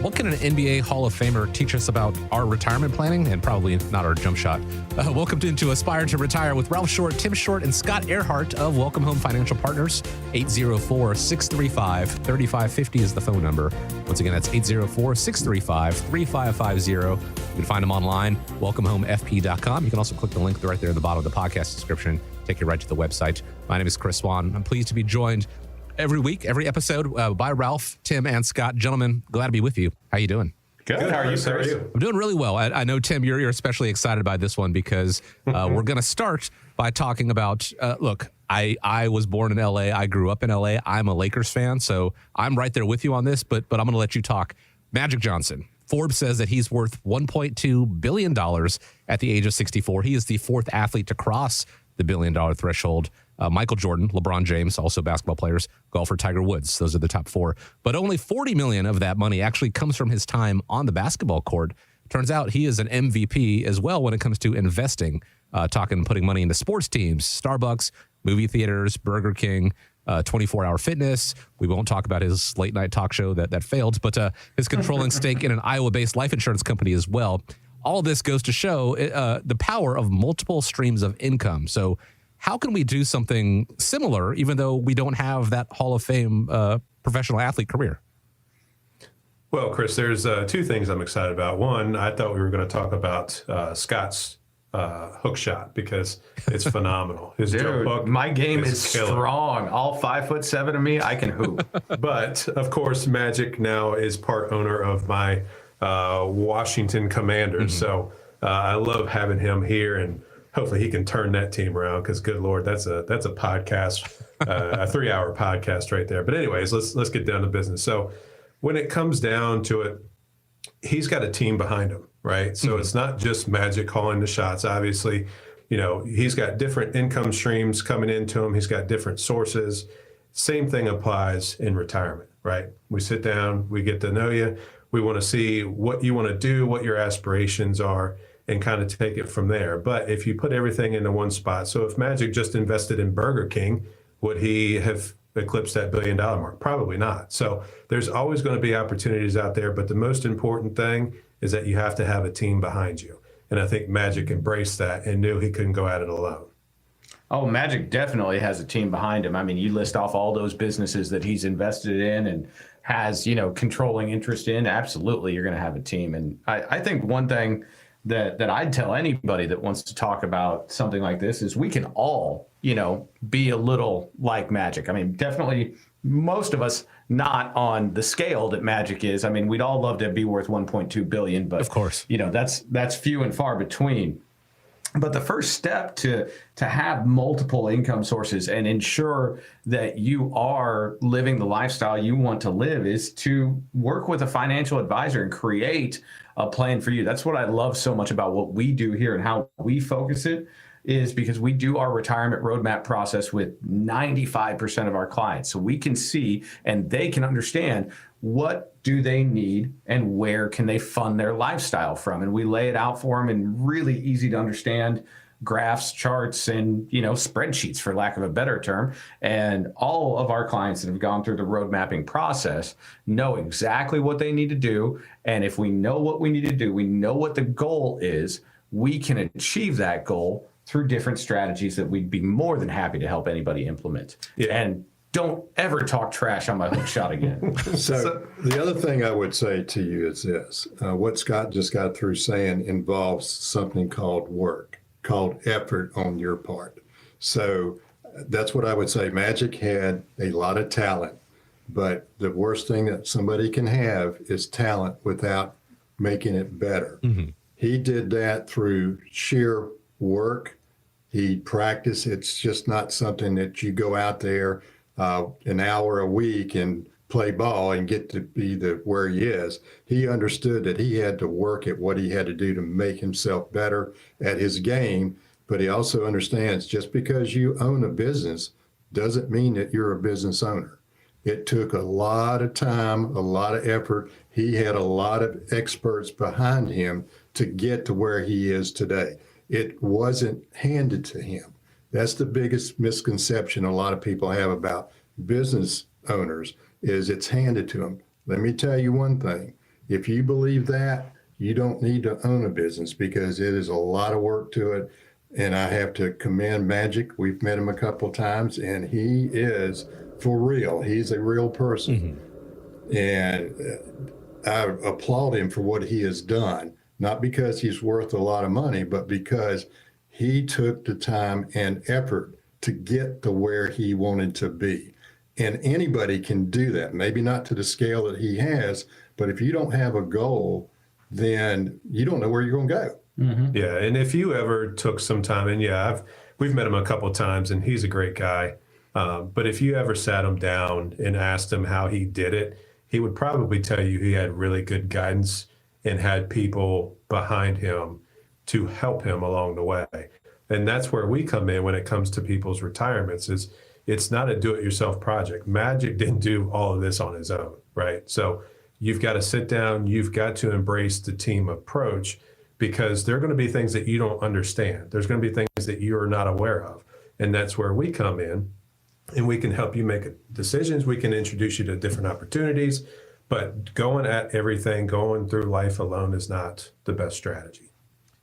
What can an NBA Hall of Famer teach us about our retirement planning and probably not our jump shot? Welcome to Aspire to Retire with Ralph Short, Tim Short, and Scott Earhart of Welcome Home Financial Partners. 804-635-3550 is the phone number. Once again, that's 804-635-3550. You can find them online, welcomehomefp.com. You can also click the link right there at the bottom of the podcast description. Take you right to the website. My name is Chris Swan. I'm pleased to be joined every week, every episode by Ralph, Tim, and Scott. Gentlemen, glad to be with you. How you doing? Good. How are you, sir? I'm doing really well. I know, Tim, you're especially excited by this one because we're going to start by talking about, look, I was born in L.A. I grew up in L.A. I'm a Lakers fan, so I'm right there with you on this, but I'm going to let you talk. Magic Johnson. Forbes says that he's worth $1.2 billion at the age of 64. He is the fourth athlete to cross the billion-dollar threshold. Michael Jordan, LeBron James, also basketball players, golfer Tiger Woods. Those are the top four. But only $40 million of that money actually comes from his time on the basketball court. Turns out he is an MVP as well when it comes to investing, putting money into sports teams, Starbucks, movie theaters, Burger King, 24-hour fitness. We won't talk about his late-night talk show that failed, but his controlling stake in an Iowa-based life insurance company as well. All this goes to show the power of multiple streams of income. So how can we do something similar, even though we don't have that Hall of Fame professional athlete career? Well, Chris, there's two things I'm excited about. One, I thought we were going to talk about Scott's hook shot because it's phenomenal. His jump hook, my game is killer. Strong. All 5'7" of me, I can hoop. But of course, Magic now is part owner of my Washington Commanders. Mm-hmm. So I love having him here, and hopefully he can turn that team around because, good Lord, that's a podcast, a 3-hour podcast right there. But anyways, let's get down to business. So when it comes down to it, he's got a team behind him, right? So it's not just Magic calling the shots. Obviously, he's got different income streams coming into him. He's got different sources. Same thing applies in retirement, right? We sit down, we get to know you. We want to see what you want to do, what your aspirations are, and kind of take it from there. But if you put everything into one spot, so if Magic just invested in Burger King, would he have eclipsed that $1 billion mark? Probably not. So there's always going to be opportunities out there, but the most important thing is that you have to have a team behind you. And I think Magic embraced that and knew he couldn't go at it alone. Oh, Magic definitely has a team behind him. I mean, you list off all those businesses that he's invested in and has, controlling interest in. Absolutely, you're going to have a team. And I think one thing that I'd tell anybody that wants to talk about something like this is we can all, be a little like Magic. I mean, definitely most of us not on the scale that Magic is. I mean, we'd all love to be worth 1.2 billion, but of course, that's few and far between. But the first step to have multiple income sources and ensure that you are living the lifestyle you want to live is to work with a financial advisor and create a plan for you. That's what I love so much about what we do here and how we focus it, is because we do our retirement roadmap process with 95% of our clients. So we can see and they can understand what do they need and where can they fund their lifestyle from. And we lay it out for them in really easy to understand graphs, charts, and spreadsheets, for lack of a better term. And all of our clients that have gone through the road mapping process know exactly what they need to do. And if we know what we need to do, we know what the goal is, we can achieve that goal through different strategies that we'd be more than happy to help anybody implement. Yeah. And don't ever talk trash on my hook shot again. So the other thing I would say to you is this. What Scott just got through saying involves something called work, called effort on your part. So that's what I would say. Magic had a lot of talent, but the worst thing that somebody can have is talent without making it better. Mm-hmm. He did that through sheer work. He practiced. It's just not something that you go out there an hour a week and play ball and get to be where he is. He understood that he had to work at what he had to do to make himself better at his game, but he also understands just because you own a business doesn't mean that you're a business owner. It took a lot of time, a lot of effort. He had a lot of experts behind him to get to where he is today. It wasn't handed to him. That's the biggest misconception a lot of people have about business owners, is it's handed to them. Let me tell you one thing. If you believe that, you don't need to own a business because it is a lot of work to it. And I have to commend Magic. We've met him a couple of times, and he is for real. He's a real person. And I applaud him for what he has done, not because he's worth a lot of money, but because he took the time and effort to get to where he wanted to be. And anybody can do that, maybe not to the scale that he has, but if you don't have a goal, then you don't know where you're going to go. Yeah, and if you ever took some time, and we've met him a couple of times, and he's a great guy. But if you ever sat him down and asked him how he did it, he would probably tell you he had really good guidance and had people behind him to help him along the way. And that's where we come in when it comes to people's retirements. It's not a do-it-yourself project. Magic didn't do all of this on his own, right? So you've got to sit down, you've got to embrace the team approach, because there are going to be things that you don't understand. There's going to be things that you are not aware of. And that's where we come in, and we can help you make decisions. We can introduce you to different opportunities, but going at everything, going through life alone is not the best strategy.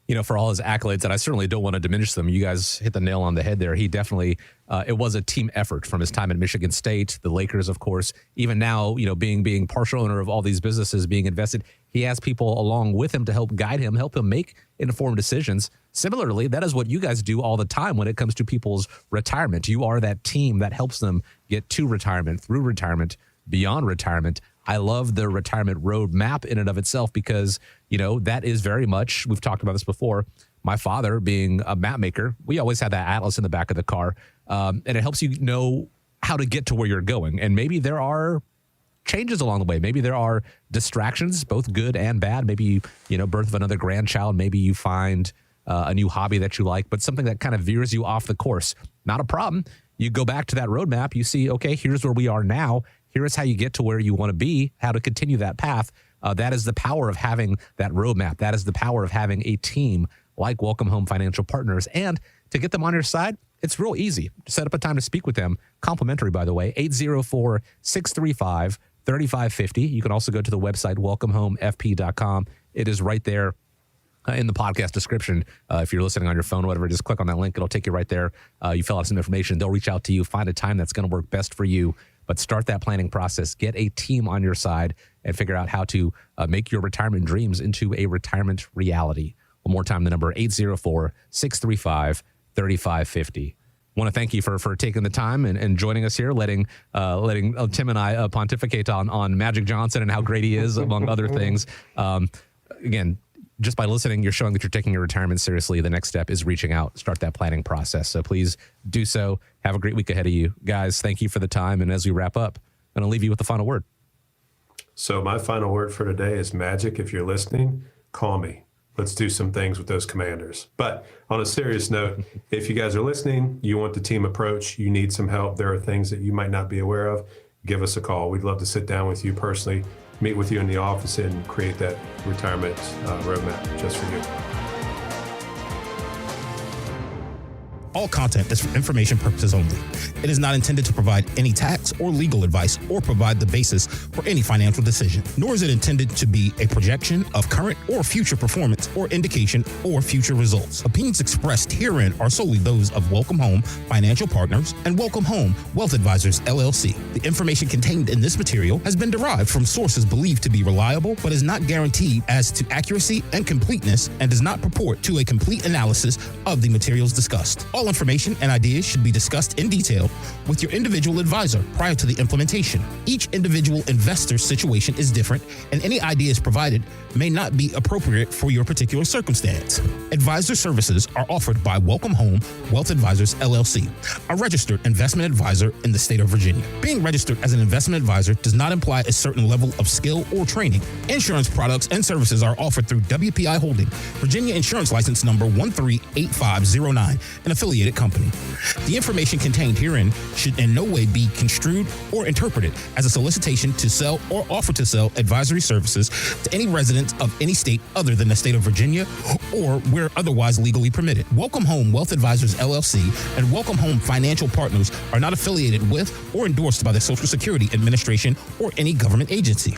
You know, for all his accolades, and I certainly don't want to diminish them, you guys hit the nail on the head there. He definitely, it was a team effort from his time at Michigan State, the Lakers, of course. Even now, you know, being partial owner of all these businesses, being invested, he has people along with him to help guide him, help him make informed decisions. Similarly, that is what you guys do all the time when it comes to people's retirement. You are that team that helps them get to retirement, through retirement, beyond retirement. I love the retirement roadmap in and of itself because, you know, that is very much, we've talked about this before, my father being a map maker, we always had that atlas in the back of the car, and it helps you know how to get to where you're going. And maybe there are changes along the way. Maybe there are distractions, both good and bad. Maybe, you know, birth of another grandchild. Maybe you find a new hobby that you like, but something that kind of veers you off the course. Not a problem. You go back to that roadmap. You see, okay, here's where we are now. Here is how you get to where you want to be, how to continue that path. That is the power of having that roadmap. That is the power of having a team like Welcome Home Financial Partners. And to get them on your side, it's real easy. Set up a time to speak with them. Complimentary, by the way, 804-635-3550. You can also go to the website, welcomehomefp.com. It is right there in the podcast description. If you're listening on your phone or whatever, just click on that link. It'll take you right there. You fill out some information. They'll reach out to you, find a time that's going to work best for you. But start that planning process. Get a team on your side and figure out how to make your retirement dreams into a retirement reality. One more time, the number 804-635-3550. Want to thank you for taking the time and joining us here, letting Tim and I pontificate on Magic Johnson and how great he is, among other things. Again, just by listening, you're showing that you're taking your retirement seriously. The next step is reaching out, start that planning process. So please do so. Have a great week ahead of you. Guys, thank you for the time. And as we wrap up, I'm going to leave you with the final word. So my final word for today is Magic. If you're listening, call me. Let's do some things with those Commanders. But on a serious note, if you guys are listening, you want the team approach, you need some help, there are things that you might not be aware of, give us a call. We'd love to sit down with you personally, meet with you in the office, and create that retirement roadmap just for you. All content is for information purposes only. It is not intended to provide any tax or legal advice or provide the basis for any financial decision, nor is it intended to be a projection of current or future performance or indication or future results. Opinions expressed herein are solely those of Welcome Home Financial Partners and Welcome Home Wealth Advisors, LLC. The information contained in this material has been derived from sources believed to be reliable, but is not guaranteed as to accuracy and completeness and does not purport to a complete analysis of the materials discussed. All information and ideas should be discussed in detail with your individual advisor prior to the implementation. Each individual investor's situation is different, and any ideas provided may not be appropriate for your particular circumstance. Advisor services are offered by Welcome Home Wealth Advisors, LLC, a registered investment advisor in the state of Virginia. Being registered as an investment advisor does not imply a certain level of skill or training. Insurance products and services are offered through WPI Holding, Virginia Insurance License Number 138509, an affiliated company. The information contained herein should in no way be construed or interpreted as a solicitation to sell or offer to sell advisory services to any resident of any state other than the state of Virginia or where otherwise legally permitted. Welcome Home Wealth Advisors, LLC and Welcome Home Financial Partners are not affiliated with or endorsed by the Social Security Administration or any government agency.